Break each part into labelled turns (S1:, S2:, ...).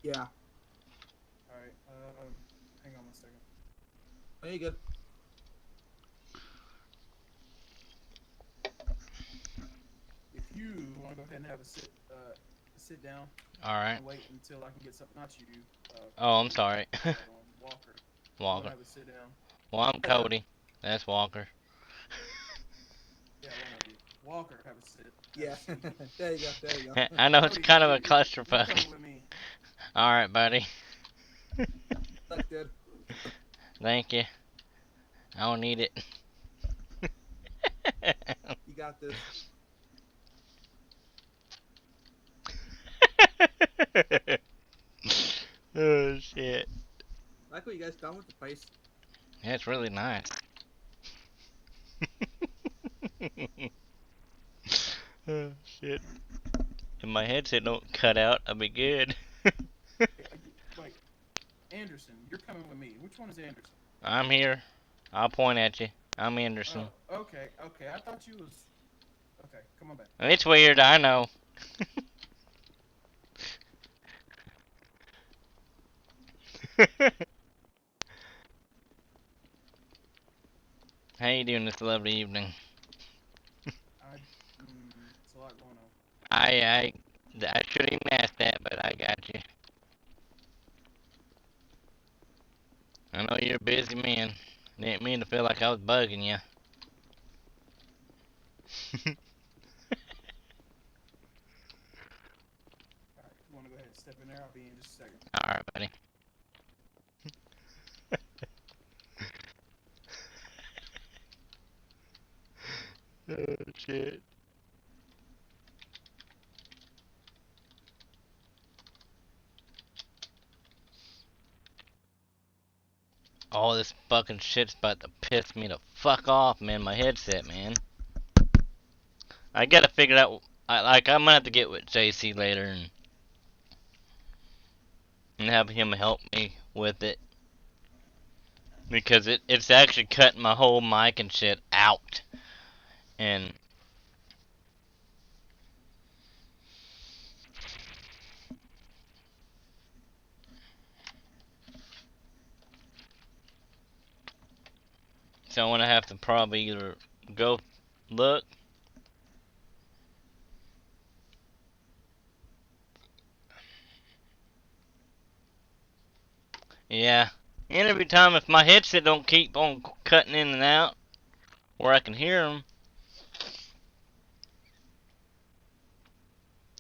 S1: Yeah.
S2: Alright, hang on one second.
S1: Are you good?
S2: If you want to go ahead and have a sit down
S3: Alright.
S2: and wait until I can get something, not you,
S3: Oh, I'm
S2: Cody,
S3: sorry.
S2: but Walker. If you want to
S3: Walker.
S2: have a sit down,
S3: Well, I'm
S1: Yeah, sure.
S3: Cody. That's Walker.
S2: yeah, one of you. Walker, have a
S1: Yeah.
S2: seat.
S1: There you go. There you go.
S3: I know it's
S2: Cody,
S3: kind of a
S2: you're
S3: clusterfuck.
S2: coming with me.
S3: Alright, buddy.
S1: Looks good.
S3: Thank you. I don't need it.
S1: You got this.
S3: Oh, shit.
S1: Like what you guys done with the place.
S3: Yeah, it's really nice. Oh, shit. If my headset don't cut out, I'll be good.
S2: Wait, Anderson, you're coming with me. Which one is Anderson?
S3: I'm here. I'll point at you. I'm Anderson.
S2: Oh, okay, okay. I thought you was. Okay, come on back.
S3: It's weird, I know. How you doing this lovely evening?
S2: I, it's a lot going on.
S3: I, I shouldn't even ask that, but I got you. I know you're a busy man. Didn't mean to feel like I was bugging you.
S2: All right, you want to go ahead and step in there? I'll be in just a second.
S3: Alright, buddy. Oh, shit. Oh, this fucking shit's about to piss me the fuck off, man. My headset, man. I gotta figure out. I'm gonna have to get with JC later and have him help me with it because it's actually cutting my whole mic and shit out. And so I'm gonna have to probably either go look. Yeah. And every time if my headset don't keep on cutting in and out where I can hear them,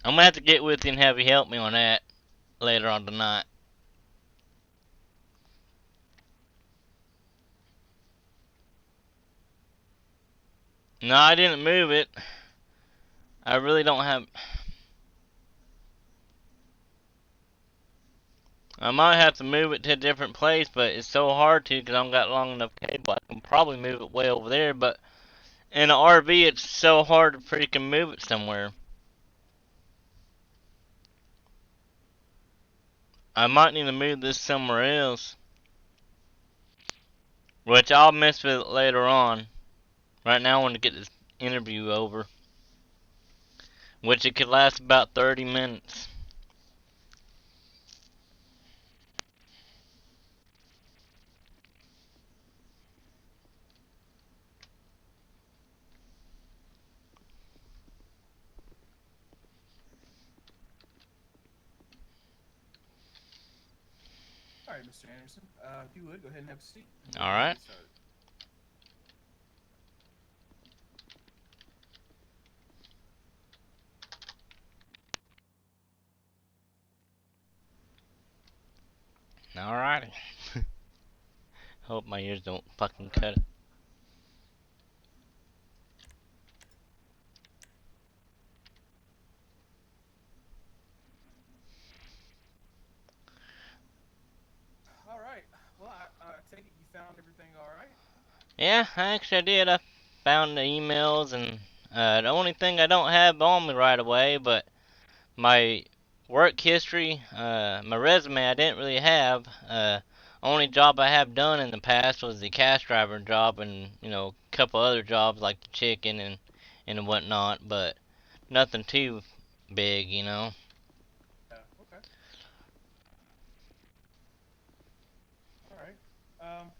S3: I'm gonna have to get with you and have you help me on that later on tonight. No, I didn't move it. I really don't have. I might have to move it to a different place, but it's so hard to because I don't got long enough cable. I can probably move it way over there, but in an RV, it's so hard to freaking move it somewhere. I might need to move this somewhere else, which I'll mess with later on. Right now, I want to get this interview over, which it could last about 30 minutes.
S2: All right, Mr. Anderson. If you would go ahead and have a seat, and we'll
S3: All
S2: go ahead and
S3: right.
S2: get started.
S3: All righty. Hope my ears don't fucking cut it.
S2: All right. Well, I take it you found everything all right.
S3: Yeah, actually I did. I found the emails and the only thing I don't have on me right away, but my work history, my resume I didn't really have. Only job I have done in the past was the cash driver job and, a couple other jobs like the chicken and whatnot, but nothing too big.
S2: Yeah. Okay. Um,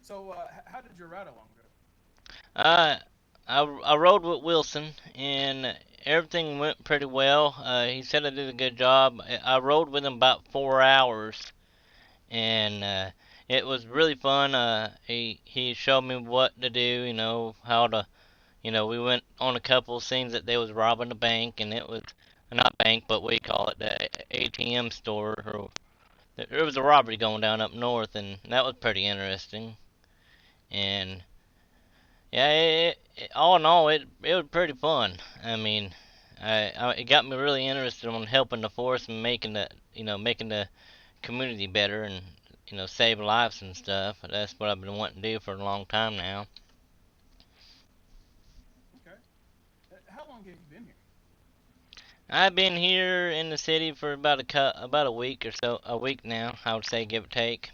S2: so how did your ride along go?
S3: Uh, I rode with Wilson, and everything went pretty well. He said I did a good job. I rode with him about 4 hours, and it was really fun. He showed me what to do. How to. We went on a couple of scenes that they was robbing a bank, and it was not bank, but we call it the ATM store. Or there was a robbery going down up north, and that was pretty interesting. And yeah, all in all, it was pretty fun. I mean, it got me really interested on helping the force and making the community better and save lives and stuff. That's what I've been wanting to do for a long time now.
S2: Okay. How long have you been here?
S3: I've been here in the city for about a week or so, a week now. I would say give or take.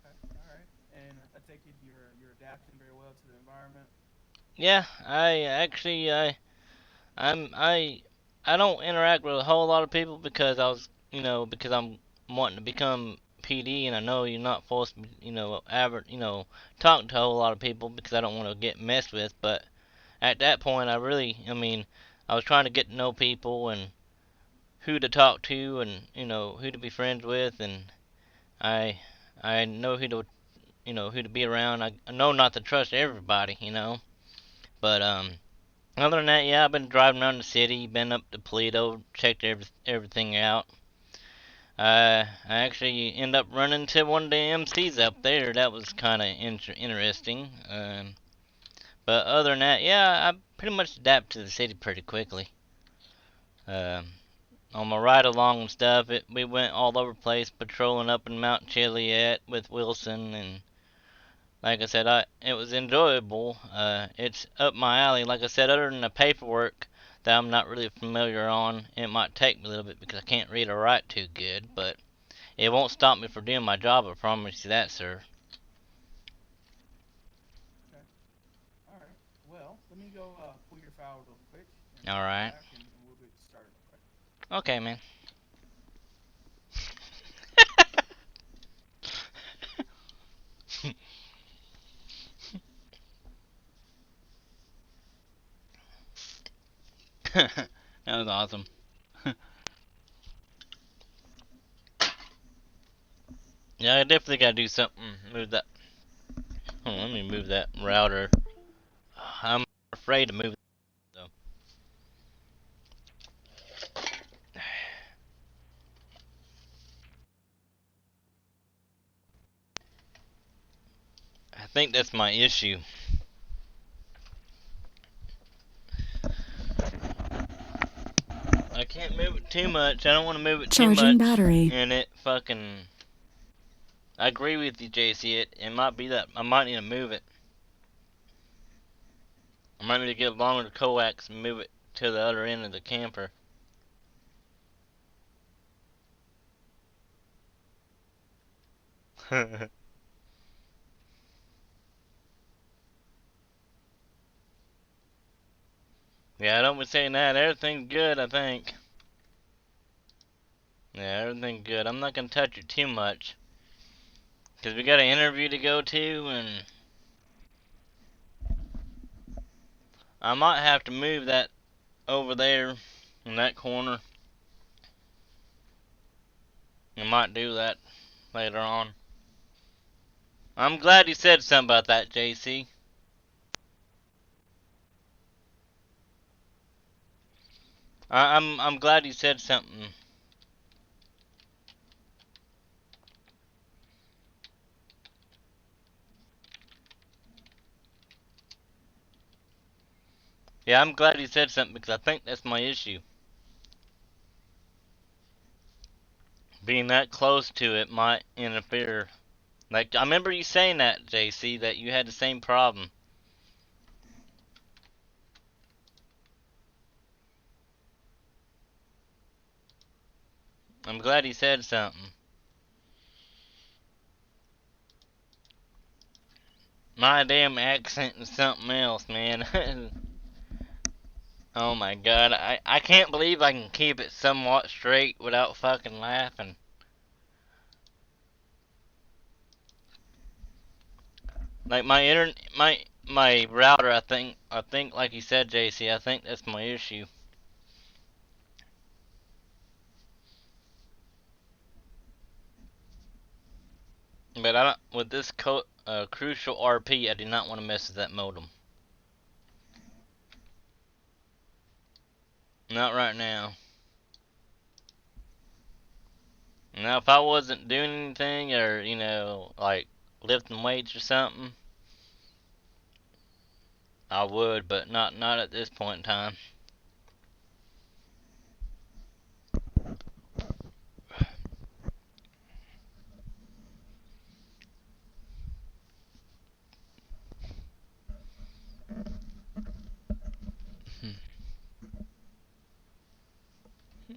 S2: Okay. All right. And I take it you're adapting very well to the environment.
S3: Yeah, I actually I'm I don't interact with a whole lot of people because because I'm wanting to become PD, and I know you're not supposed to talk to a whole lot of people because I don't want to get messed with. But at that point, I mean, I was trying to get to know people and who to talk to and who to be friends with, and I I know who to be around. I know not to trust everybody. But other than that, yeah, I've been driving around the city, been up to Toledo, checked everything out. I actually end up running to one of the MCs up there. That was kind of interesting. But other than that, yeah, I pretty much adapt to the city pretty quickly. Um, on my ride along and stuff, we went all over the place, patrolling up in Mount Chiliad with Wilson, and like I said, it was enjoyable. It's up my alley. Like I said, other than the paperwork that I'm not really familiar on, it might take me a little bit because I can't read or write too good, but it won't stop me from doing my job. I promise you that, sir.
S2: Okay. All right. Well, let me go pull your file real quick, and
S3: All
S2: I'll be
S3: right.
S2: back, and we'll get started. Okay.
S3: Okay, man. That was awesome. Yeah, I definitely gotta do something. Move that. Hold on, let me move that router. I'm afraid to move it though. I think that's my issue. I can't move it too much. I don't want to move it too
S4: Charging
S3: much.
S4: battery.
S3: And it fucking. I agree with you, JC. It might be that I might need to move it. I might need to get a longer coax and move it to the other end of the camper. Yeah, I don't be saying that. Everything's good, I think. Yeah, everything's good. I'm not gonna touch it too much. Because we got an interview to go to, and I might have to move that over there in that corner. I might do that later on. I'm glad you said something about that, JC. I'm glad you said something. Yeah, I'm glad you said something because I think that's my issue. Being that close to it might interfere. Like, I remember you saying that, JC, that you had the same problem. I'm glad he said something. My damn accent is something else, man. Oh my god, I can't believe I can keep it somewhat straight without fucking laughing. Like my router, I think like you said, JC, I think that's my issue. But I don't, with this crucial RP, I do not want to mess with that modem. Not right now. Now, if I wasn't doing anything or, like lifting weights or something, I would, but not at this point in time.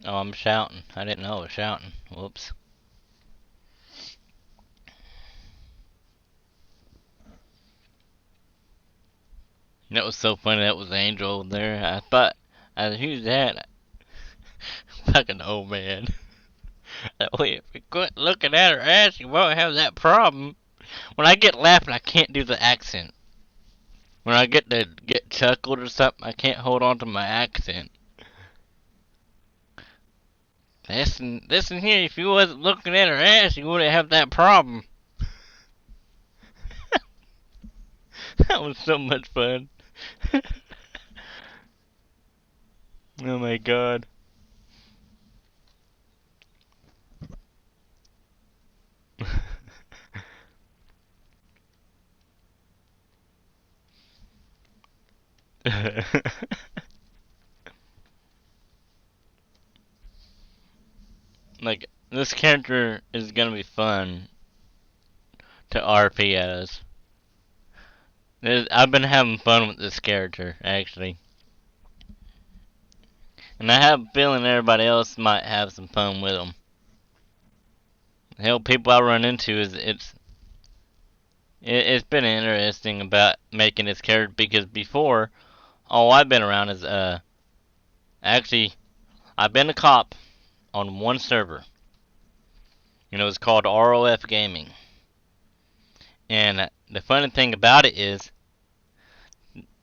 S3: Oh, I'm shouting. I didn't know I was shouting. Whoops. That was so funny. That was Angel over there. I thought, who's that? Fucking old man. That way, if we quit looking at her ass, you won't have that problem. When I get laughing, I can't do the accent. When I get to get chuckled or something, I can't hold on to my accent. Listen here. If you wasn't looking at her ass, you wouldn't have that problem. That was so much fun. Oh my god. Like, this character is gonna be fun to RP as. I've been having fun with this character, actually. And I have a feeling everybody else might have some fun with him. Hell, people I run into it's been interesting about making this character because before all I've been around is actually I've been a cop on one server. It's called ROF Gaming. And the funny thing about it is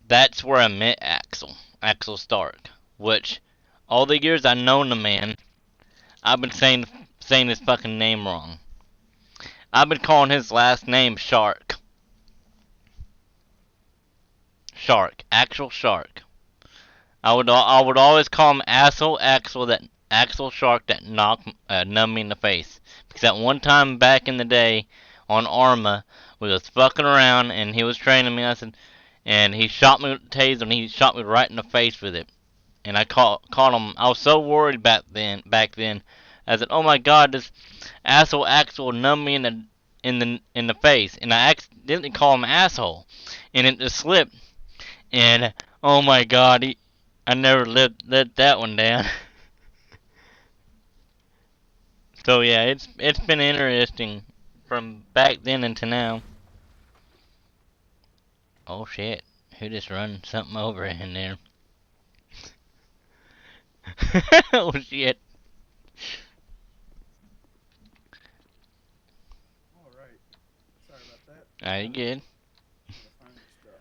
S3: that's where I met Axel Stark, which all the years I've known the man, I've been saying his fucking name wrong. I've been calling his last name Shark. Shark, actual Shark. I would always call him Axel Shark that numbed me in the face. Because at one time back in the day on Arma, we was fucking around and he was training me. And he shot me with the taser and he shot me right in the face with it. And I caught him. I was so worried back then. I said, "Oh my God, this asshole Axel numbed me in the face," and I accidentally called him asshole, and it just slipped. And oh my God, I never let that one down. So yeah, it's been interesting from back then until now. Oh shit, who just run something over in there? Oh shit.
S2: All right. Sorry about that.
S3: Are you good?
S2: Gotta find the stuff.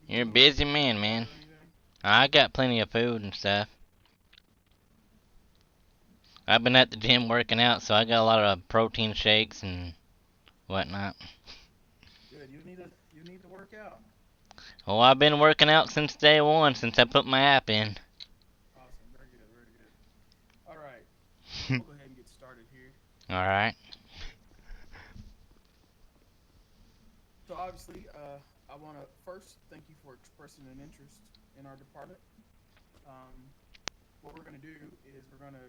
S3: You're a
S2: You looking
S3: busy
S2: for
S3: man,
S2: food
S3: man.
S2: or anything?
S3: I got plenty of food and stuff. I've been at the gym working out, so I got a lot of protein shakes and whatnot.
S2: Good. You need to work out.
S3: Oh, I've been working out since day one, since I put my app in.
S2: Awesome. Very good. Very good. All right. I'm gonna go ahead and get started here.
S3: Alright.
S2: So obviously, I want to first thank you for expressing an interest in our department. Um, what we're gonna do is you're gonna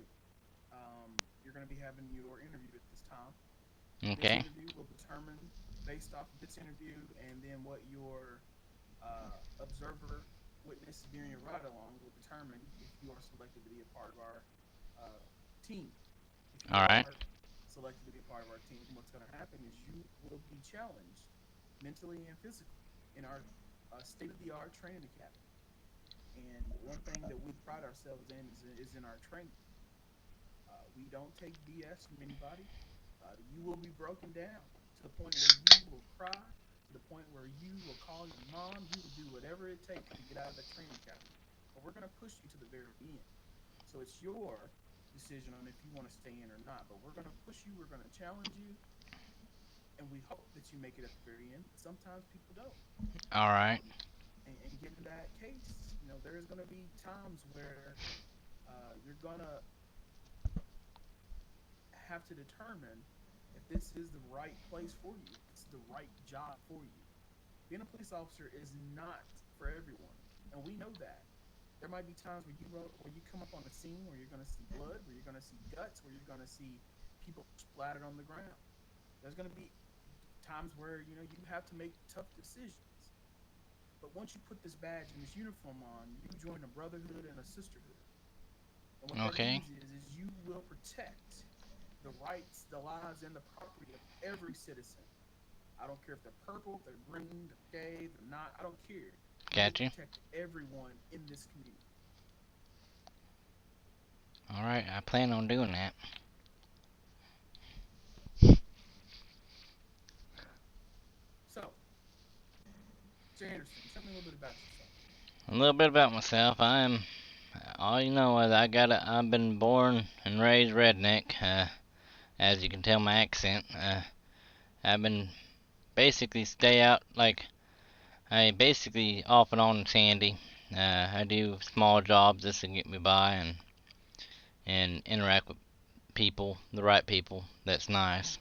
S2: be having your interview at this time. This
S3: Okay.
S2: interview will determine, based off of this interview, and then what your observer witness during your ride along will determine if you are selected to be a part of our team. If you
S3: Alright.
S2: are selected to be a part of our team, what's going to happen is you will be challenged mentally and physically in our state-of-the-art training academy. And one thing that we pride ourselves in is in our training. We don't take BS from anybody. You will be broken down to the point where you will cry, to the point where you will call your mom, you will do whatever it takes to get out of the training academy. But we're going to push you to the very end. So it's your decision on if you want to stay in or not. But we're going to push you, we're going to challenge you, and we hope that you make it at the very end. But sometimes people don't.
S3: All right.
S2: And given that case, there's going to be times where you're going to have to determine if this is the right place for you, if it's the right job for you. Being a police officer is not for everyone, and we know that. There might be times where you come up on a scene where you're going to see blood, where you're going to see guts, where you're going to see people splattered on the ground. There's going to be times where you have to make tough decisions. But once you put this badge and this uniform on, you join a brotherhood and a sisterhood. And what that
S3: Okay.
S2: means is you will protect the rights, the lives, and the property of every citizen. I don't care if they're purple, if they're green, they're gay, they're not. I don't care. You will
S3: Got you.
S2: protect everyone in this community.
S3: All right. I plan on doing that.
S2: So, Mr. Anderson, tell me a little bit about yourself.
S3: A little bit about myself. All you know is I've been born and raised redneck. As you can tell my accent. I've been basically stay out like I basically off and on sandy. I do small jobs just to get me by and interact with people, the right people. That's nice.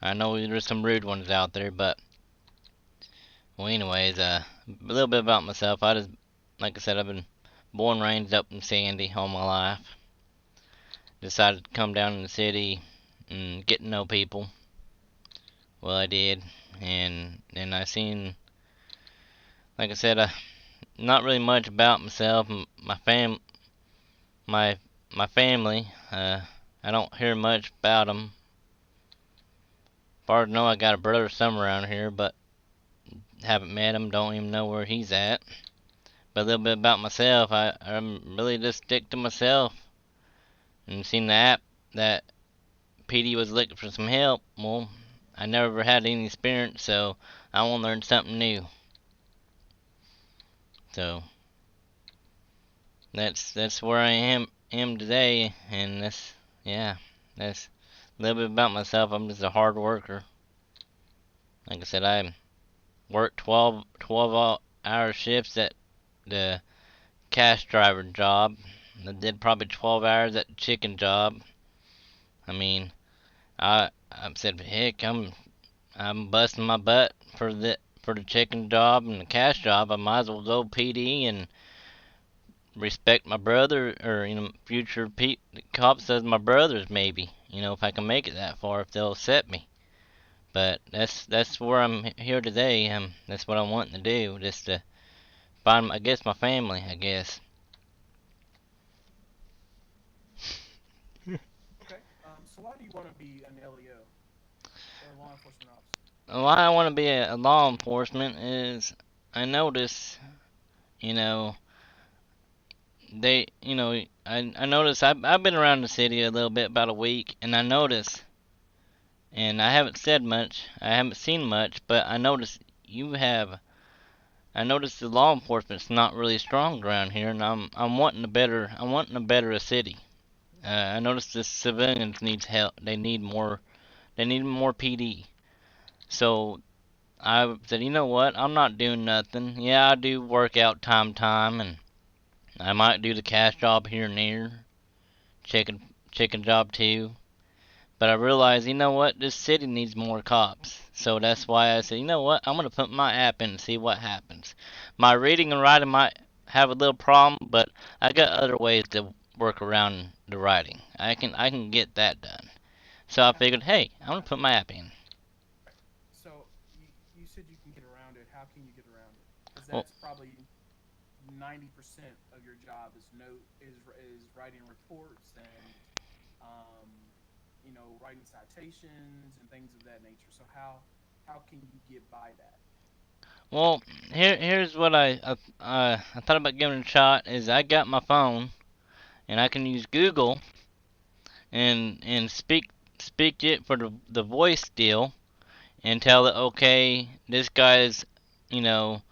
S3: I know there's some rude ones out there, but well, anyways, a little bit about myself. Like I said, I've been born raised up in Sandy all my life. Decided to come down in the city and get to know people. Well, I did, and then I seen, like I said, not really much about myself. My my family. I don't hear much about them. Far as I know, I got a brother somewhere around here, but haven't met him. Don't even know where he's at. But a little bit about myself. I'm really just stick to myself. And seen the app that PD was looking for some help. Well, I never had any experience, so I want to learn something new. So that's where I am today, and that's a little bit about myself. I'm just a hard worker. Like I said, I worked 12 hour shifts at the cash driver job. I did probably 12 hours at the chicken job. I mean, I said, heck, I'm busting my butt for the chicken job and the cash job. I might as well go PD and respect my brother or future cops as my brothers maybe. If I can make it that far, if they'll accept me. But that's where I'm here today. That's what I'm wanting to do, just to find, I guess, my family. I guess.
S2: Okay. So why do you want to be an LEO or a law enforcement officer?
S3: Why I want to be a law enforcement is I notice, you know, I notice I've been around the city a little bit, about a week, and I notice, and I haven't said much, I haven't seen much, but I noticed the law enforcement's not really strong around here, and I'm wanting to better a city. I noticed the civilians needs help. They need more PD. So I said, you know what? I'm not doing nothing. Yeah, I do work out time to time, and I might do the cash job here and there, chicken job too. But I realized, you know what? This city needs more cops. So that's why I said, you know what? I'm gonna put my app in and see what happens. My reading and writing might have a little problem, but I got other ways to work around the writing. I can get that done. So I
S2: Now,
S3: figured, hey, I'm gonna put my app in.
S2: right. So you said you can get around it. How can you get around it? Because
S3: Well,
S2: that's probably 90% of your job is writing reports and um, writing citations and things of that nature. So how can you get by that?
S3: well, here's what I thought about giving it a shot. Is I got my phone and I can use Google and speak it for the voice deal, and tell it, okay, this guy's, you know,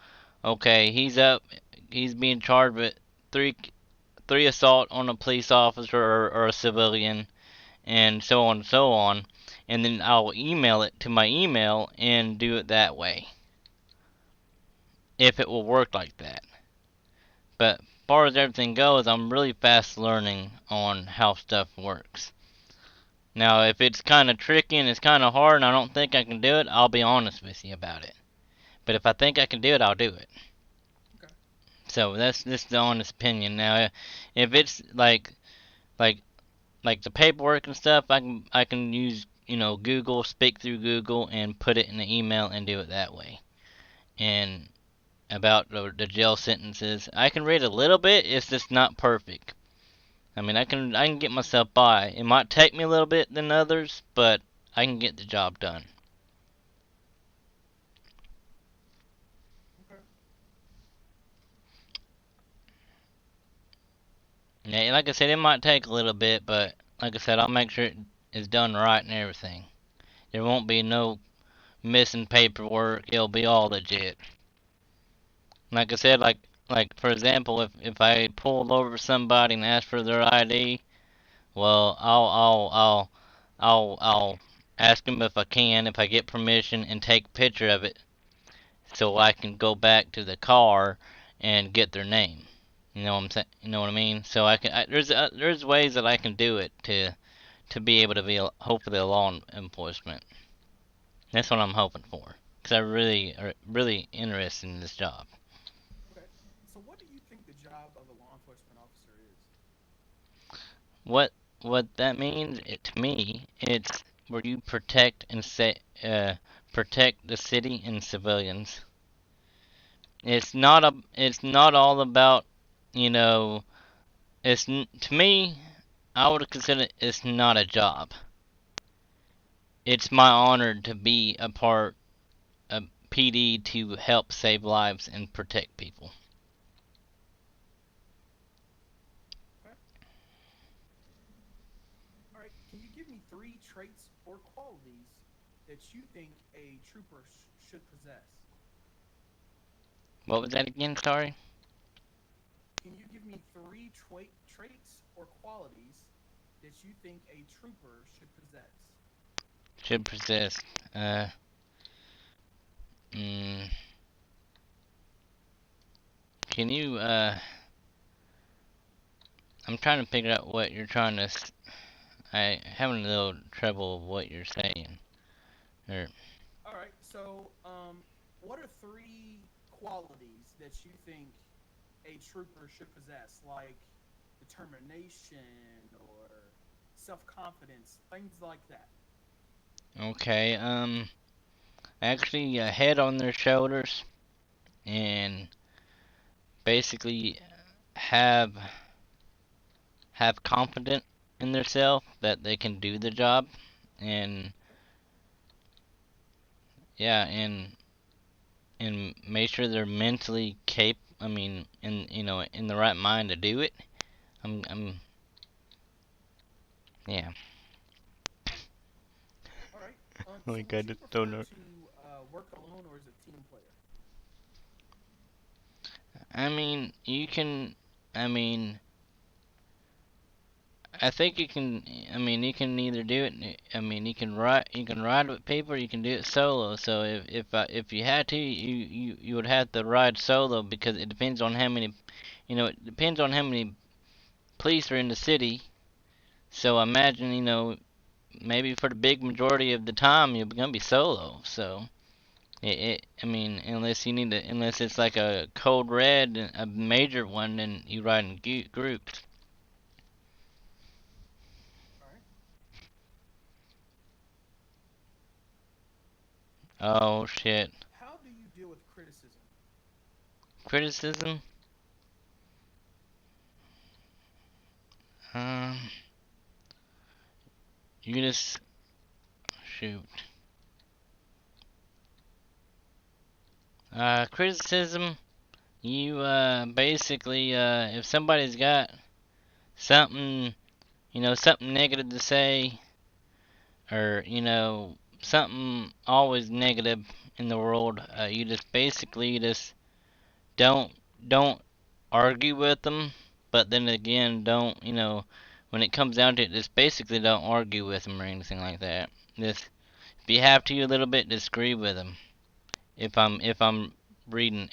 S3: okay, he's being charged with three three assault on a police officer or a civilian, and so on, and then I'll email it to my email and do it that way, if it will work like that. But as far as everything goes, I'm really fast learning on how stuff works. Now, if it's kind of tricky and it's kind of hard and I don't think I can do it, I'll be honest with you about it. But if I think I can do it, I'll do it.
S2: Okay.
S3: So that's just the honest opinion. Now, if it's like like the paperwork and stuff, I can use Google, speak through Google, and put it in the email and do it that way. And about the jail sentences, I can read a little bit. It's just not perfect. I mean, I can get myself by. It might take me a little bit than others, but I can get the job done.
S2: Okay.
S3: Yeah, like I said, it might take a little bit, but like I said, I'll make sure it is done right and everything. There won't be no missing paperwork. It'll be all legit. Like I said, like for example, if I pulled over somebody and asked for their ID, well, I'll ask them if I can, if I get permission, and take a picture of it so I can go back to the car and get their name. You know what I'm saying? You know what I mean? So there's ways that I can do it to be able to be hopefully a law enforcement. That's what I'm hoping for, because I really are really interested in this job.
S2: Okay. So, what do you think the job of a law enforcement officer is?
S3: What what that means to me, it's where you protect and protect the city and civilians. It's not all about you know to me, I would consider it's not a job. It's my honor to be a part of PD to help save lives and protect people.
S2: Okay. All right. Can you give me 3 traits or qualities that you think a trooper should possess?
S3: What was that again? Sorry.
S2: Can you give me 3 traits or qualities that you think a trooper should possess?
S3: Should possess. Uh. Mm, can you? I'm trying to figure out what you're trying to. I having a little trouble with what you're saying. Or
S2: All right. So, what are 3 qualities that you think a trooper should possess, like determination or self-confidence, things like that?
S3: okay. Actually, a head on their shoulders and basically have confidence in themselves that they can do the job, and yeah, and make sure they're mentally I mean, in the right mind to do it. I'm yeah.
S2: All right.
S3: Oh
S2: So,
S3: my
S2: would
S3: god,
S2: you
S3: that's so
S2: prefer
S3: nerd.
S2: to work alone or as a team player?
S3: I mean, you can. I mean, I think you can. I mean, you can either do it. I mean, You can ride with people. Or you can do it solo. So if you had to, you would have to ride solo because it depends on how many. It depends on how many police are in the city. So imagine, maybe for the big majority of the time you're gonna be solo. So I mean, unless it's like a code red, a major one, then you ride in groups.
S2: All right.
S3: Oh shit.
S2: How do you deal with criticism?
S3: Criticism? Um, you just shoot. Criticism. You basically if somebody's got something something negative to say, or something always negative in the world, you just basically just don't don't argue with them. But then again, don't when it comes down to it, just basically don't argue with them or anything like that. Just if you have to a little bit, disagree with them. If I'm hearing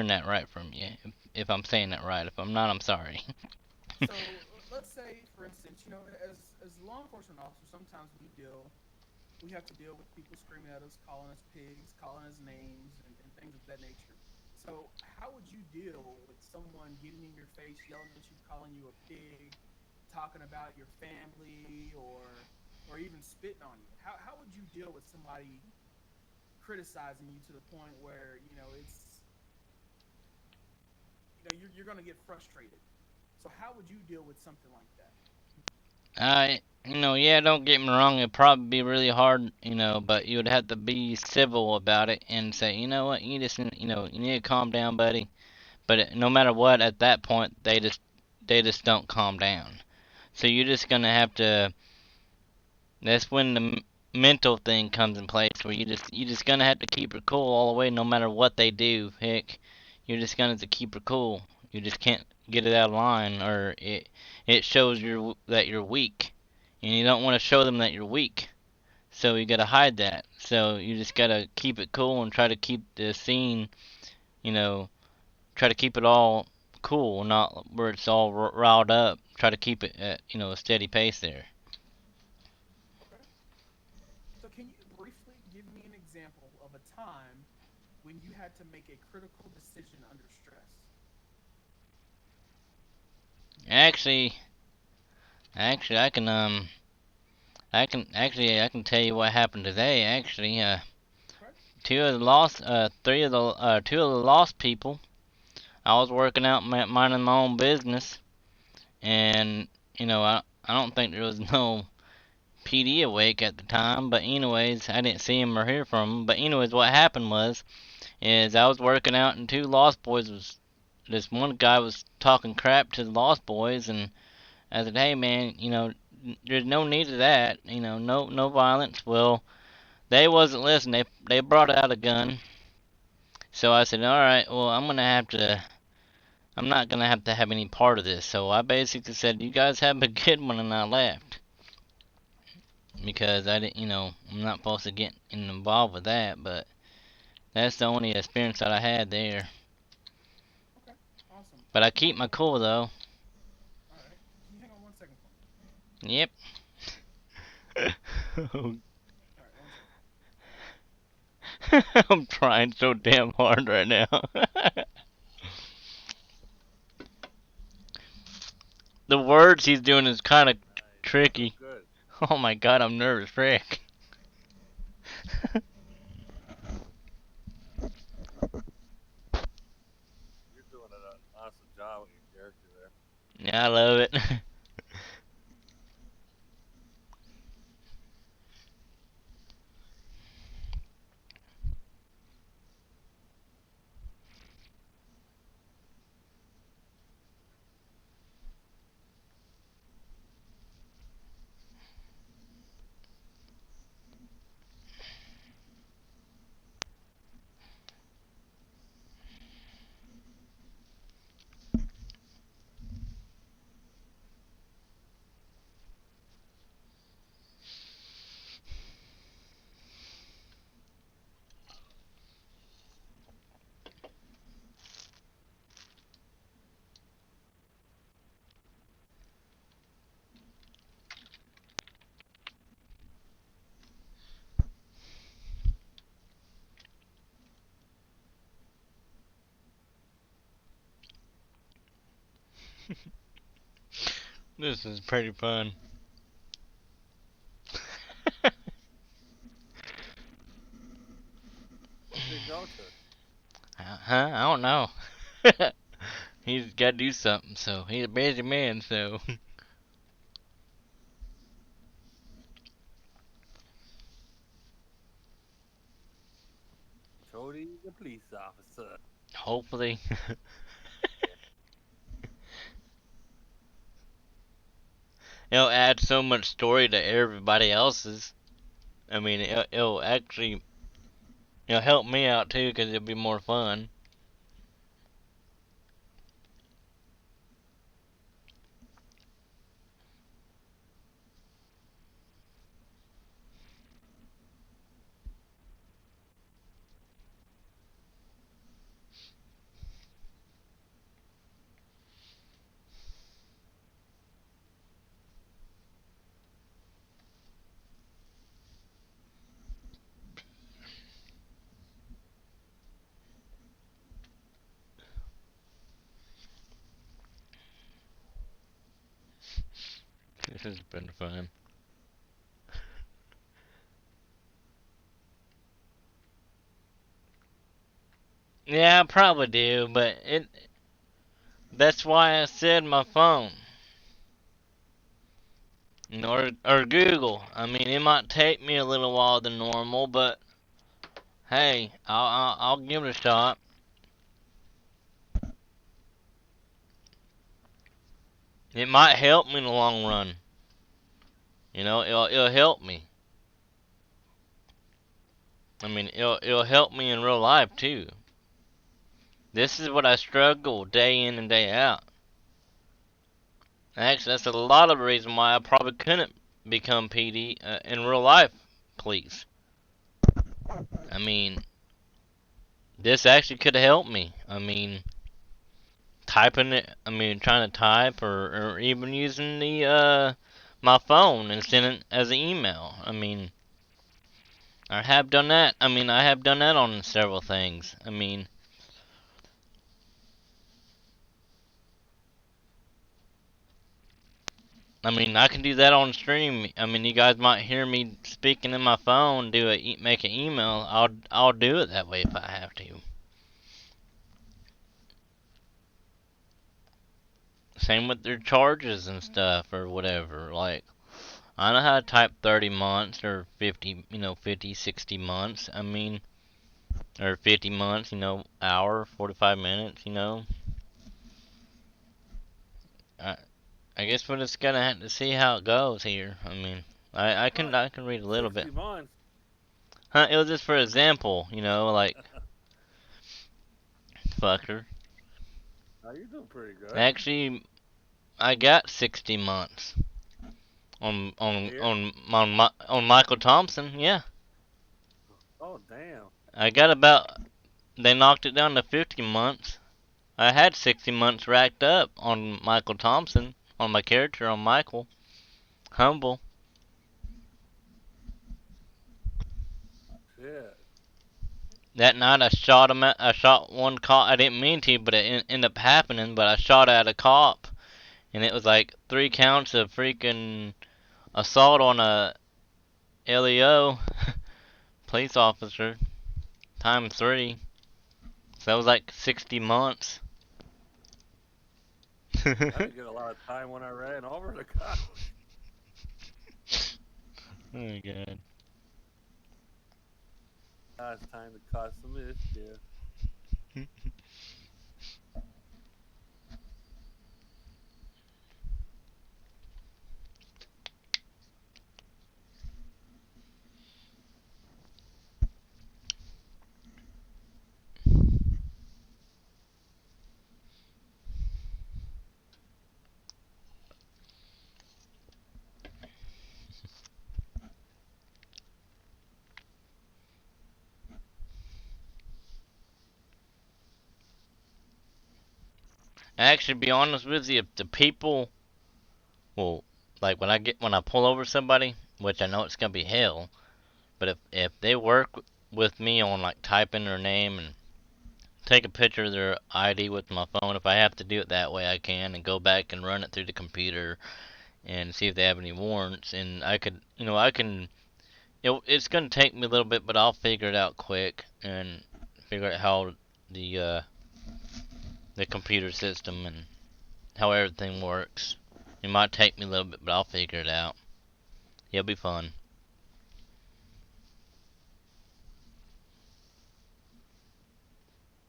S3: that right from you, if I'm saying that right. If I'm not, I'm sorry.
S2: So let's say, for instance, as law enforcement officers, sometimes we have to deal with people screaming at us, calling us pigs, calling us names, and things of that nature. So how would you deal with someone getting in your face, yelling at you, calling you a pig, talking about your family, or even spitting on you? How would you deal with somebody criticizing you to the point where you're going to get frustrated? So how would you deal with something like that?
S3: Yeah, don't get me wrong, it'd probably be really hard, but you would have to be civil about it and say, you know what, you need to calm down, buddy. But no matter what, at that point, they just don't calm down. So you're just gonna have to. That's when the mental thing comes in place, where you just gonna have to keep it cool all the way, no matter what they do. Heck, you're just gonna have to keep it cool. You just can't get it out of line, or it shows that you're weak, and you don't want to show them that you're weak. So you gotta hide that. So you just gotta keep it cool and try to keep the scene, you know, try to keep it all cool, not where it's all riled up. Try to keep it at a steady pace there.
S2: Okay. So can you briefly give me an example of a time when you had to make a critical decision under stress?
S3: Actually, I can tell you what happened today. Actually,
S2: Okay.
S3: two of the lost people. I was working out, minding my own business, and I don't think there was no PD awake at the time. But anyways, I didn't see him or hear from him. But anyways, what happened was is I was working out and two lost boys was this one guy was talking crap to the lost boys, and I said, hey man, there's no need of that, no violence. Well, they wasn't listening. They brought out a gun. So I said, all right, well I'm not gonna have to have any part of this. So I basically said, you guys have a good one, and I left because I didn't, I'm not supposed to get involved with that. But that's the only experience that I had there.
S2: Okay. Awesome.
S3: But I
S2: Can you
S3: keep
S2: hang
S3: my
S2: on?
S3: cool though.
S2: All right. Can you hang on 1 second for me?
S3: Yep.
S2: All right. 1 second.
S3: I'm trying so damn hard right now. The words he's doing is kind of
S1: Nice. So
S3: tricky.
S1: good.
S3: Oh my god, I'm nervous, Rick.
S1: You're doing an awesome job with your character there.
S3: Yeah, I love it. This is pretty fun.
S1: Where'd they go to?
S3: Huh? I don't know. He's got to do something, so he's a busy man, so.
S1: Cody, the police officer.
S3: Hopefully. It'll add so much story to everybody else's. I mean, it'll actually help me out too because it'll be more fun. This has been fun. Yeah, I probably do, but that's why I said my phone. Or Google. I mean, it might take me a little while than normal, but hey, I'll give it a shot. It might help me in the long run. It'll help me. I mean, it'll help me in real life too. This is what I struggle day in and day out. Actually, that's a lot of the reason why I probably couldn't become PD in real life, please. I mean, this actually could have helped me. I mean, typing it. I mean, trying to type or even using the my phone and sending it as an email. I mean, I have done that. I mean, I have done that on several things. I mean, I can do that on stream. I mean, you guys might hear me speaking in my phone, make an email. I'll do it that way if I have to. Same with their charges and stuff or whatever. Like, I know how to type 30 months or 50, 50, 60 months. I mean, or 50 months, hour, 45 minutes, I, I guess we're just gonna have to see how it goes here. I mean,
S1: What?
S3: I can read a little bit.
S1: 60 months?
S3: Huh? It was just for example, like fucker.
S1: Oh, you're doing pretty good.
S3: Actually, I got 60 months
S1: Here?
S3: on Michael Thompson. Yeah,
S1: Oh, damn.
S3: I got about. They knocked it down to 50 months. I had 60 months racked up on Michael Thompson on my character on Michael Humble.
S1: Shit.
S3: That night I shot him. I shot one cop. I didn't mean to, but it ended up happening. But I shot at a cop, and it was like 3 counts of freaking assault on a LEO police officer times three. So that was like 60 months.
S1: I didn't get a lot of time when I ran over the cop.
S3: Oh my god.
S1: Now it's time to cause some mischief.
S3: Actually, be honest with you, if the people, well, like when I pull over somebody, which I know it's gonna be hell, but if they work with me on like typing their name and take a picture of their ID with my phone, if I have to do it that way, I can and go back and run it through the computer and see if they have any warrants, and I can. It's gonna take me a little bit, but I'll figure it out quick and figure out how the uh, the computer system and how everything works. It might take me a little bit, but I'll figure it out. It'll be fun.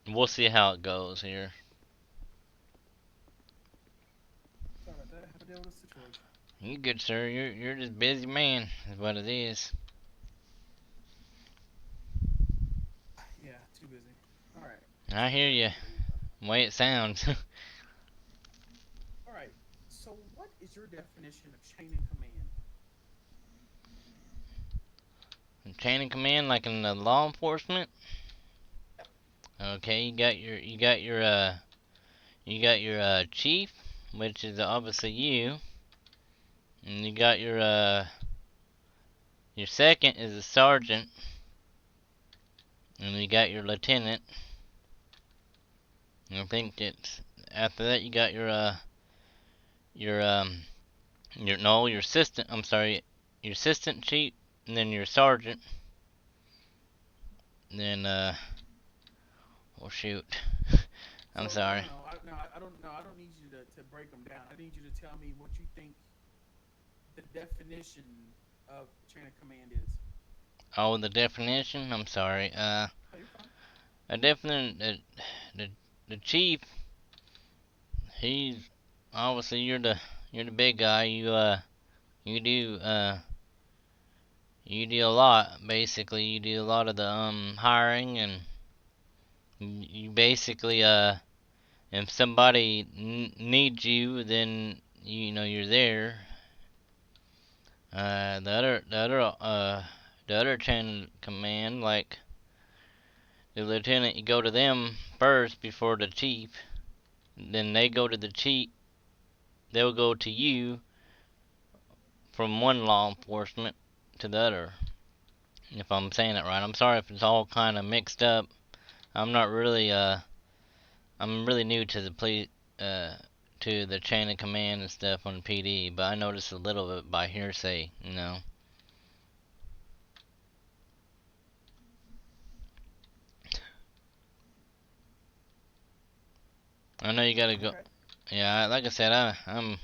S3: We'll see how it goes here.
S2: Sorry about that. Have to deal with the situation.
S3: You good, sir? You're just busy man, is what it is. I hear you. The way it sounds.
S2: All right. So, what is your definition of chain of command?
S3: Chain of command, like in the law enforcement.
S2: Yep.
S3: Okay, you got your chief, which is obviously you, and you got your second is a sergeant, and you got your lieutenant. And I think that after that you got your your no your assistant. I'm sorry, your assistant chief, and then your sergeant. And then oh shoot, I'm
S2: So, no,
S3: sorry.
S2: no, no. I don't. No, I don't need you to break them down. I need you to tell me what you think the definition of chain of command is.
S3: Oh, the definition. I'm sorry.
S2: Oh, you're fine.
S3: A definition. The the chief. He's obviously you're the big guy. You do you do a lot. Basically, you do a lot of the hiring, and you basically if somebody needs you, then you know you're there. The other chain of command, like the lieutenant, you go to them first before the chief. Then they go to the chief. They'll go to you from one law enforcement to the other. If I'm saying it right, I'm sorry if it's all kind of mixed up. I'm not really I'm really new to the uh to the chain of command and stuff on PD, but I noticed a little bit by hearsay, you know. I know you gotta go.
S2: Okay.
S3: Yeah, like I said, I'm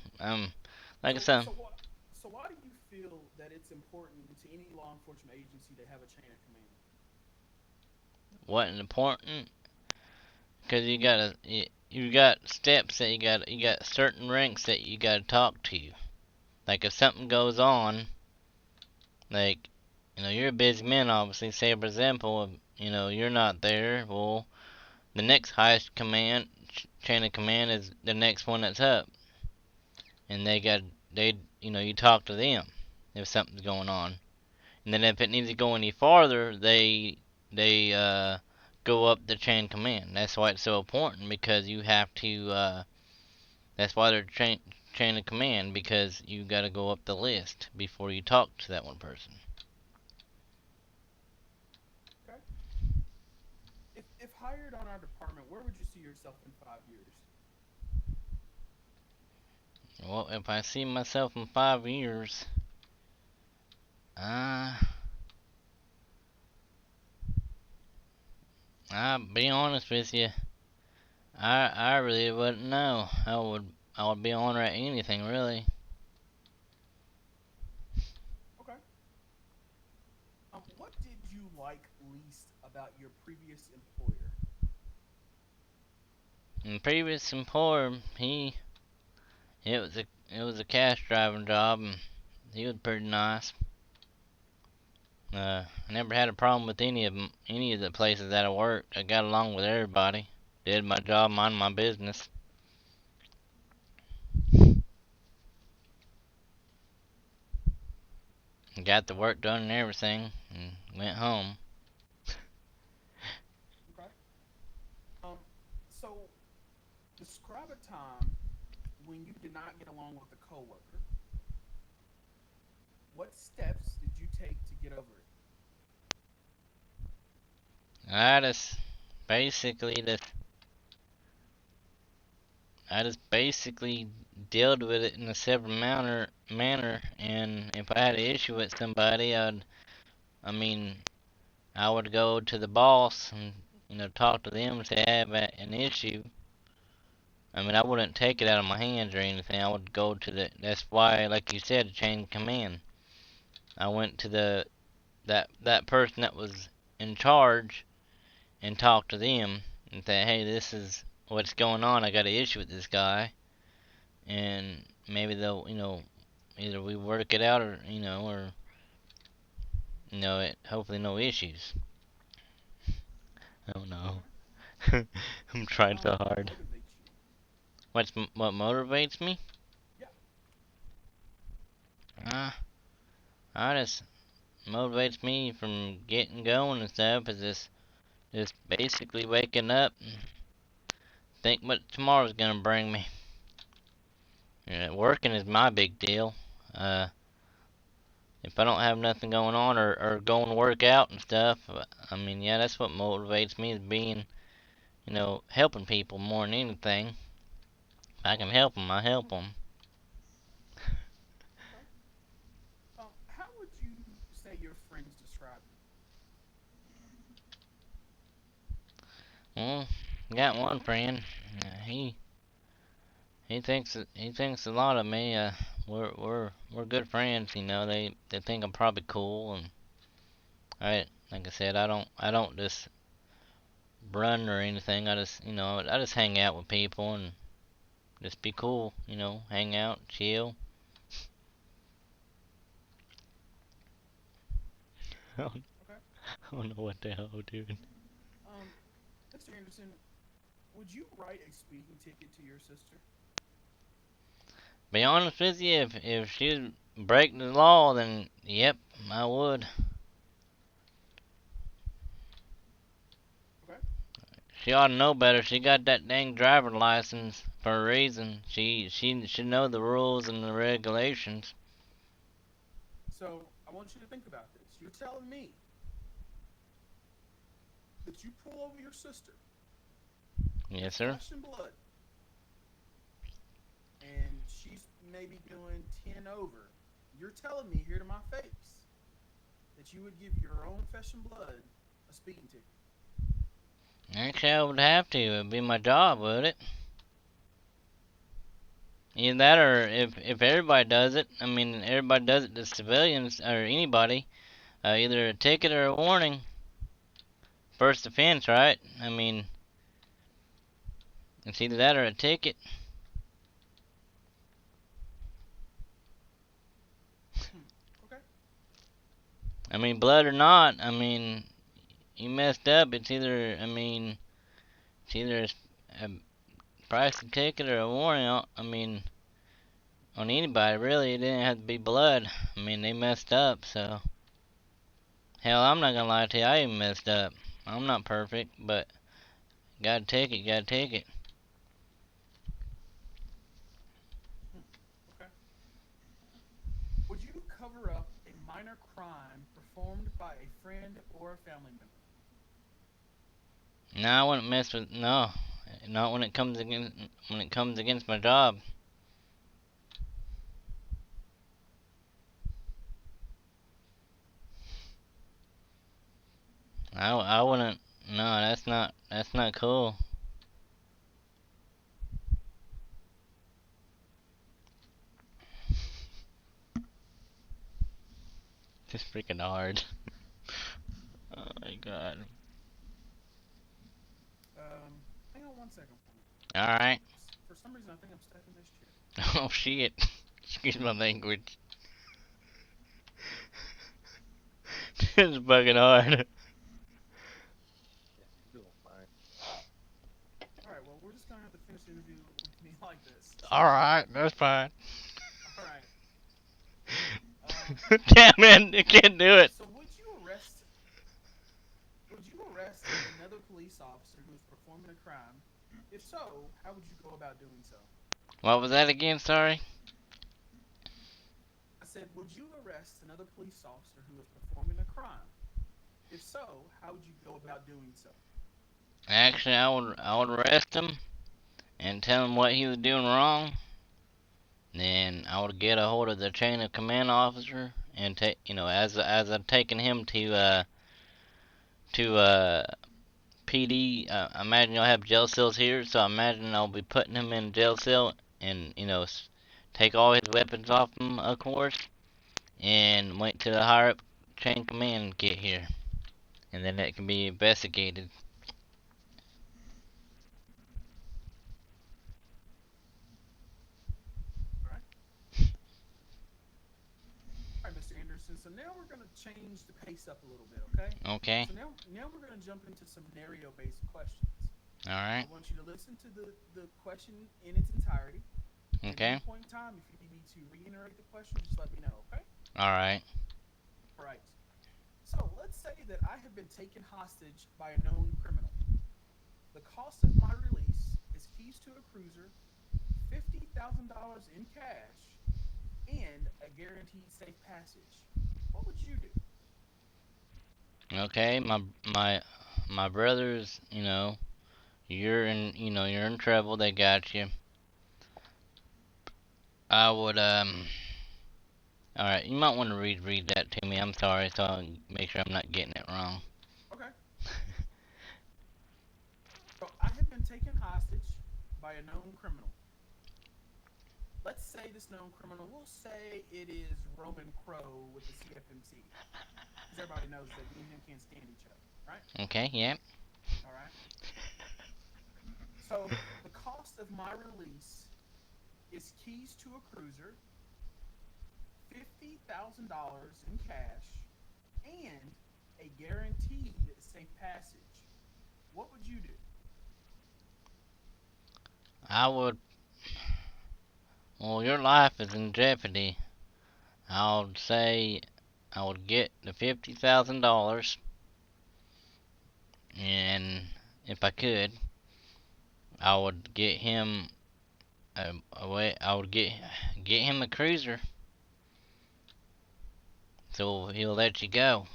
S3: like I
S2: So,
S3: said,
S2: so what? So, why do you feel that it's important to any law enforcement agency to have a chain of command?
S3: what important? Because you got steps that you got certain ranks that you gotta talk to. Like if something goes on, like you know you're a busy man, obviously. Say for example, you know you're not there. Well, the next highest chain of command is the next one that's up, and they you know you talk to them if something's going on, and then if it needs to go any farther, they go up the chain of command. That's why it's so important because you have to. That's why they're chain of command because you got to go up the list before you talk to that one person.
S2: Okay. If hired on our department, where would you see yourself in 5 years?
S3: Well, if I see myself in 5 years, uh, I'll be honest with you. I really wouldn't know. I would be on at anything really.
S2: Okay. What did you like least about your previous employer?
S3: And previous employer, it was a cash driving job, and he was pretty nice. I never had a problem with any of the places that I worked. I got along with everybody. Did my job, mind my business. Got the work done and everything, and went home.
S2: Okay. Um, so describe a time when you did not get along with a coworker. What steps did you take to get over it?
S3: I just basically just I just basically dealt with it in a civil manner, and if I had an issue with somebody, I mean, I would go to the boss and you know talk to them and say I have an issue. I mean, I wouldn't take it out of my hands or anything. I would go to the. That's why, like you said, chain of command. I went to that person that was in charge and talked to them and say, hey, this is what's going on. I got an issue with this guy, and maybe they'll either we work it out or or it hopefully no issues. I don't know.
S2: Okay.
S3: I'm trying so
S2: What
S3: hard.
S2: motivates you?
S3: What motivates me?
S2: Yeah.
S3: Uh, I just motivates me from getting going and stuff is just basically waking up and think what tomorrow's gonna bring me. Yeah, working is my big deal. Uh, if I don't have nothing going on or going to work out and stuff, I mean, yeah, that's what motivates me is being, helping people more than anything. If I can help them, I help them.
S2: Okay. How would you say your friends describe you?
S3: Well, got one friend. He thinks a lot of me. We're good friends. They think I'm probably cool, and like I said, I don't just run or anything. I just hang out with people and just be cool. Hang out, chill. I
S2: Okay.
S3: don't know what the hell, dude.
S2: Um, Mr. Anderson, would you write a speeding ticket to your sister?
S3: Be honest with you, if she break the law, then yep, I would.
S2: Okay.
S3: She ought to know better. She got that dang driver license for a reason. She should know the rules and the regulations.
S2: So I want you to think about this. You're telling me that you pull over your sister with
S3: Yes, sir.
S2: flesh and blood, and she's maybe doing 10 over. You're telling me here to my face that you would give your own flesh and blood a speeding ticket.
S3: Actually, I would have to. It'd be my job, would it? Either that, or if everybody does it. I mean, everybody does it to civilians or anybody. Either a ticket or a warning. First offense, right? I mean, it's either that or a ticket.
S2: Hmm. Okay.
S3: I mean, blood or not. I mean, you messed up. It's either a price of ticket or a warning. I mean, on anybody really. It didn't have to be blood. I mean, they messed up. So hell, I'm not gonna lie to you. I even messed up. I'm not perfect, but got a ticket. Got a ticket.
S2: Hmm. Okay. Would you cover up a minor crime performed by a friend or a family member?
S3: No, I wouldn't mess with no. Not when it comes against my job. I wouldn't. No, that's not cool. It's freaking hard. Oh my god.
S2: Hang on 1 second for me.
S3: All right.
S2: For some reason, I think I'm stuck in this chair.
S3: Oh shit. Excuse my language. It's fucking hard.
S1: Yeah, you're doing fine.
S2: All right. Well, we're just gonna have to finish the interview with me like this.
S3: All right, that's fine.
S2: All right. Um,
S3: Damn man, I can't do it.
S2: so would you arrest another police officer who is performing a crime? If so, how would you go about doing so?
S3: What was that again? Sorry.
S2: I said, would you arrest another police officer who is performing a crime? If so, how would you go about doing so?
S3: Actually, I would arrest him and tell him what he was doing wrong. Then I would get a hold of the chain of command officer and take, as I'm taking him to PD. I imagine you'll have jail cells here, so I imagine I'll be putting him in a jail cell and take all his weapons off him, of course, and wait till the higher up chain command get here, and then it can be investigated.
S2: All right. All right, Mr. Anderson. So now we're going to change the pace up a little bit, okay?
S3: Okay.
S2: So now we're going to jump into some scenario-based questions.
S3: Alright.
S2: I want you to listen to the question in its entirety. And at any
S3: Okay.
S2: point in time, if you need me to reiterate the question, just let me know, okay?
S3: Alright.
S2: All right. So let's say that I have been taken hostage by a known criminal. The cost of my release is keys to a cruiser, $50,000 in cash, and a guaranteed safe passage. What would you do?
S3: Okay, my brothers, you're in trouble, they got you. I would alright, you might want to read that to me. I'm sorry, so I'll make sure I'm not getting it wrong.
S2: Okay. So I have been taken hostage by a known criminal. Let's say this known criminal, we'll say it is Roman Crow with the CFMC. Because everybody knows that me and him can't stand each other, right?
S3: Okay, yeah.
S2: All right. So the cost of my release is keys to a cruiser, $50,000 in cash, and a guaranteed safe passage. What would you do?
S3: I would well, your life is in jeopardy. I would say I would get the $50,000, and if I could, I would get him a way. I would get him a cruiser, so he'll let you go.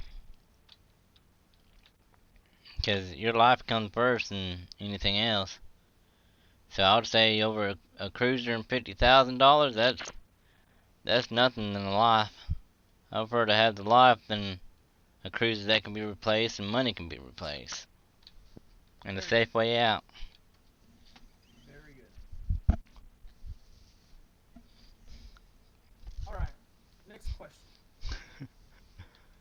S3: Cause your life comes first than anything else. So I would say over a cruiser and $50,000, that's nothing in life. I prefer to have the life than a cruiser that can be replaced and money can be replaced, and a
S2: Very good.
S3: safe way out.
S2: Very good. All right. Next question.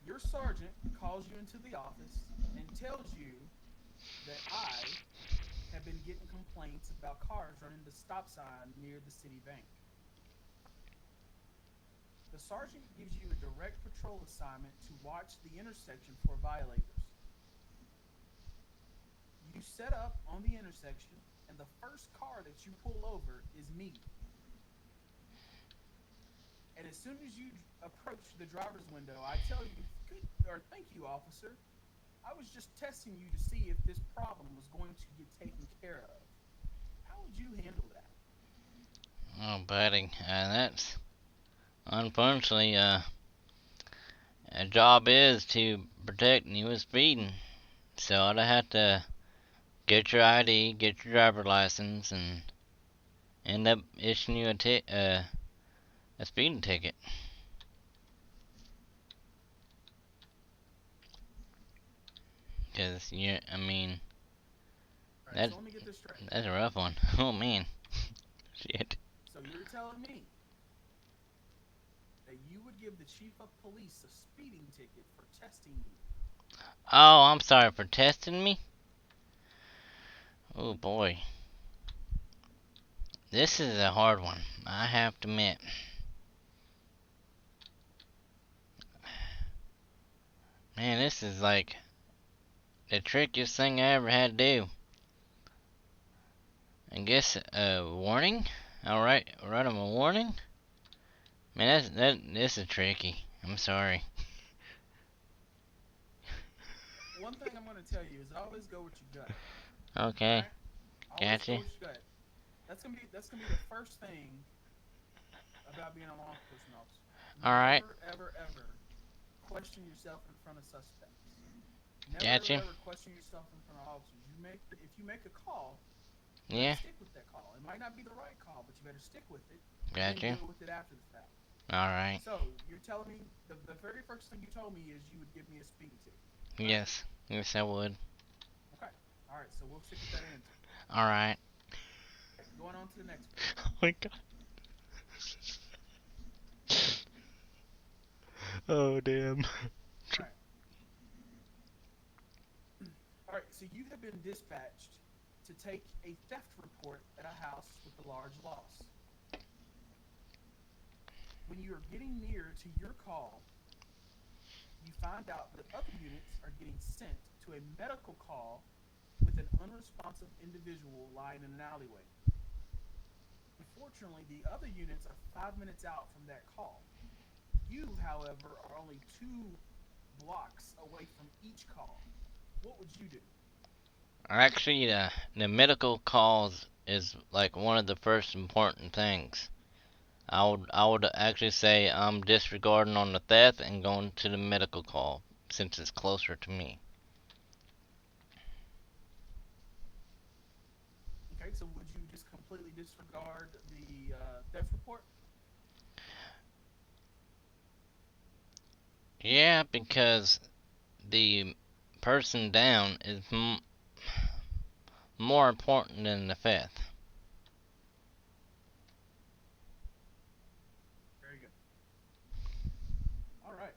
S2: Your sergeant calls you into the office and tells you that I have been getting complaints about cars running the stop sign near the city bank. The sergeant gives you a direct patrol assignment to watch the intersection for violators. You set up on the intersection, and the first car that you pull over is me. And as soon as you approach the driver's window, I tell you, "Good or thank you, officer. I was just testing you to see if this problem was going to get taken care of." How would you handle that?
S3: Oh, buddy, that's unfortunately a job is to protect you with speeding. So I'd have to get your ID, get your driver license, and end up issuing you a speeding ticket. Cause I mean,
S2: All right,
S3: that
S2: so let me get this straight.
S3: that's a rough one. Oh man, shit.
S2: So you're telling me that you would give the chief of police a speeding ticket for testing you?
S3: Oh, I'm sorry for testing me. Oh boy, this is a hard one. I have to admit. Man, this is like the trickiest thing I ever had to do. I guess a warning. All right, write him a warning. Man, this is tricky. I'm sorry.
S2: One thing I'm going to tell you is always go with your gut. All
S3: Okay,
S2: right? Always go
S3: gotcha.
S2: with your gut. That's gonna be the first thing about being a law enforcement officer.
S3: All right,
S2: Never, ever, ever question yourself in front of suspects. Never, ever,
S3: gotcha.
S2: ever question yourself in front of officers. If you make a call, you better
S3: Yeah,
S2: stick with that call. It might not be the right call, but you better stick with it and then
S3: gotcha.
S2: deal with it after the fact.
S3: All right.
S2: So you're telling me the very first thing you told me is you would give me a speeding ticket, right?
S3: Yes, yes, I would.
S2: Okay. All right. So we'll stick with that answer.
S3: All right.
S2: Okay, going on to the next one.
S3: Oh my god. Oh damn.
S2: All right. All right. So you have been dispatched to take a theft report at a house with a large loss. When you are getting near to your call, you find out that other units are getting sent to a medical call with an unresponsive individual lying in an alleyway. Unfortunately, the other units are 5 minutes out from that call. You, however, are only 2 blocks away from each call. What would you do?
S3: Actually, the medical calls is like one of the first important things. I would actually say I'm disregarding on the theft and going to the medical call since it's closer to me.
S2: Okay, so would you just completely disregard the theft report?
S3: Yeah, because the person down is more important than the theft.
S2: Very good. All right.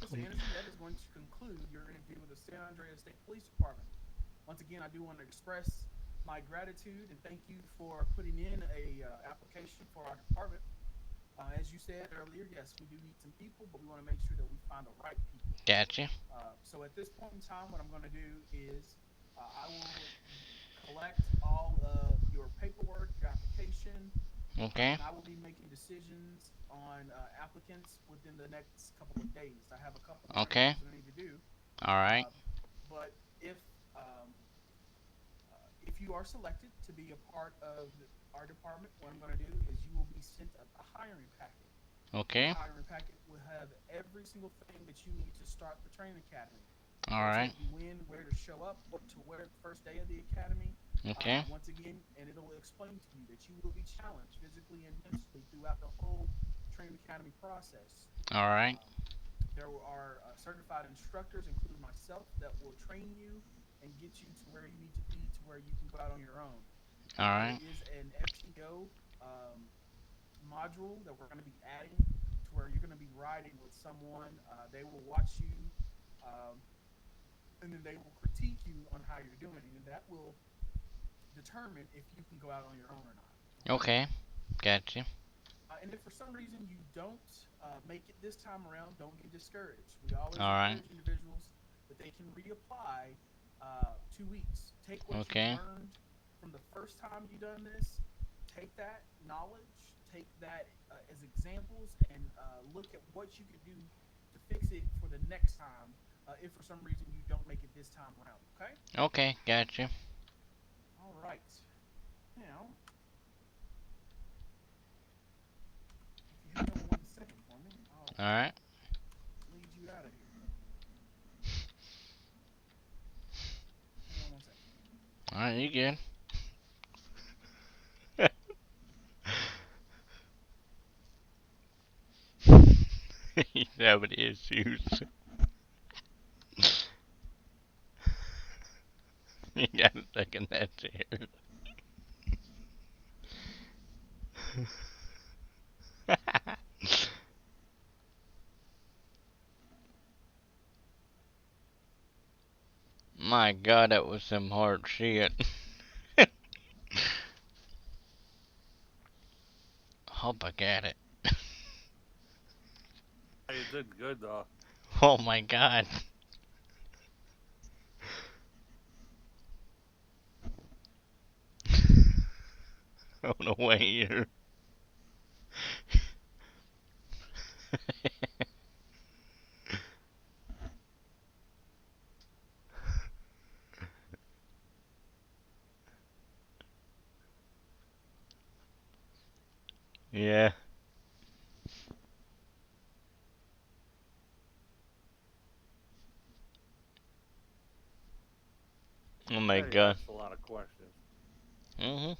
S2: Mr. Anderson, that is going to conclude your interview with the San Andreas State Police Department. Once again, I do want to express my gratitude and thank you for putting in a application for our department. As you said earlier, yes, we do need some people, but we want to make sure that we find the right people.
S3: Gotcha.
S2: So at this point in time, what I'm going to do is I will collect all of your paperwork, your application,
S3: Okay.
S2: and I will be making decisions on applicants within the next couple of days. I have a couple more
S3: Okay.
S2: interviews that I need to do,
S3: Alright.
S2: uh, but um, if you are selected to be a part of our department, what I'm going to do is you will be sent a hiring packet. That
S3: Okay.
S2: hiring packet will have every single thing that you need to start the training academy. It'll tell
S3: Alright.
S2: you when, where to show up, what to wear the first day of the academy.
S3: Okay.
S2: Once again, and it'll explain to you that you will be challenged physically and mentally throughout the whole training academy process.
S3: Alright.
S2: Um, there are certified instructors, including myself, that will train you and get you to where you need to be, to where you can go out on your own. There
S3: Alright.
S2: is an FTO module that we're going to be adding to where you're going to be riding with someone. They will watch you, um, and then they will critique you on how you're doing, and that will determine if you can go out on your own or not. Okay.
S3: Okay. Gotcha.
S2: And if for some reason you don't make it this time around, don't get discouraged. We always
S3: Alright.
S2: encourage individuals that they can reapply 2 weeks. Take what you've
S3: Okay.
S2: learned from the first time you done this, take that knowledge, take that as examples, and look at what you could do to fix it for the next time if for some reason you don't make it this time around. Okay?
S3: Okay. Gotcha.
S2: All right. Now, if you hang on 1 second for me, I'll
S3: Alright.
S2: lead you out of here. Hang on 1 second.
S3: Alright, you good. He's having issues. You got stuck in that chair. My god, that was some hard shit. Hope I got it.
S1: You did good though.
S3: Oh my god. On the way here. Yeah. Oh my
S1: Yeah, you
S3: god.
S1: asked a lot of questions.
S3: Mhm.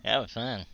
S3: That was fun.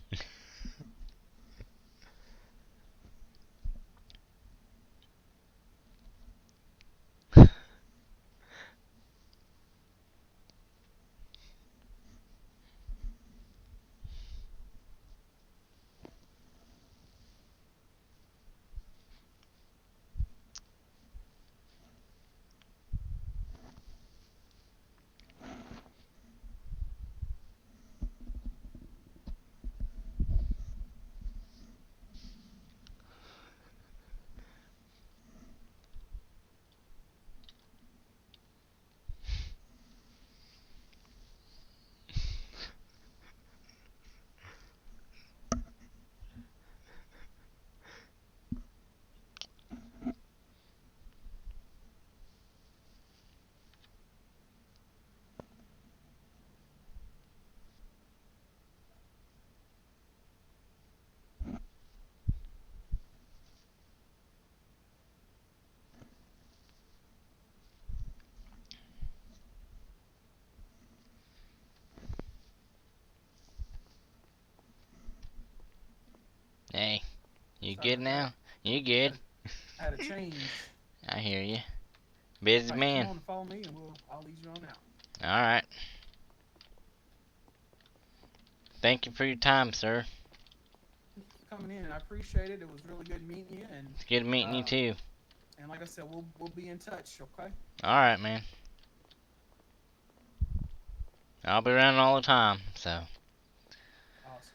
S3: Hey, you
S2: Sorry
S3: good
S2: about
S3: now? You good?
S2: I had a change.
S3: I hear you. Busy
S2: All right, come
S3: man.
S2: on and follow me, and I'll lead you on out.
S3: All right. Thank you for your time, sir.
S2: Thank you for coming in. I appreciate it. It was really good meeting you, and
S3: It's good meeting you too.
S2: like I said, we'll be in touch. Okay.
S3: All right, man. I'll be around all the time, so.
S2: Awesome.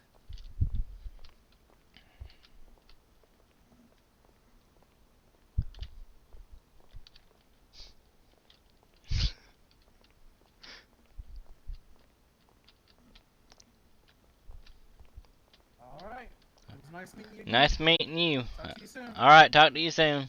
S2: All right. It was nice meeting you again.
S3: Nice meeting you.
S2: Talk to you soon.
S3: All right, talk to you soon.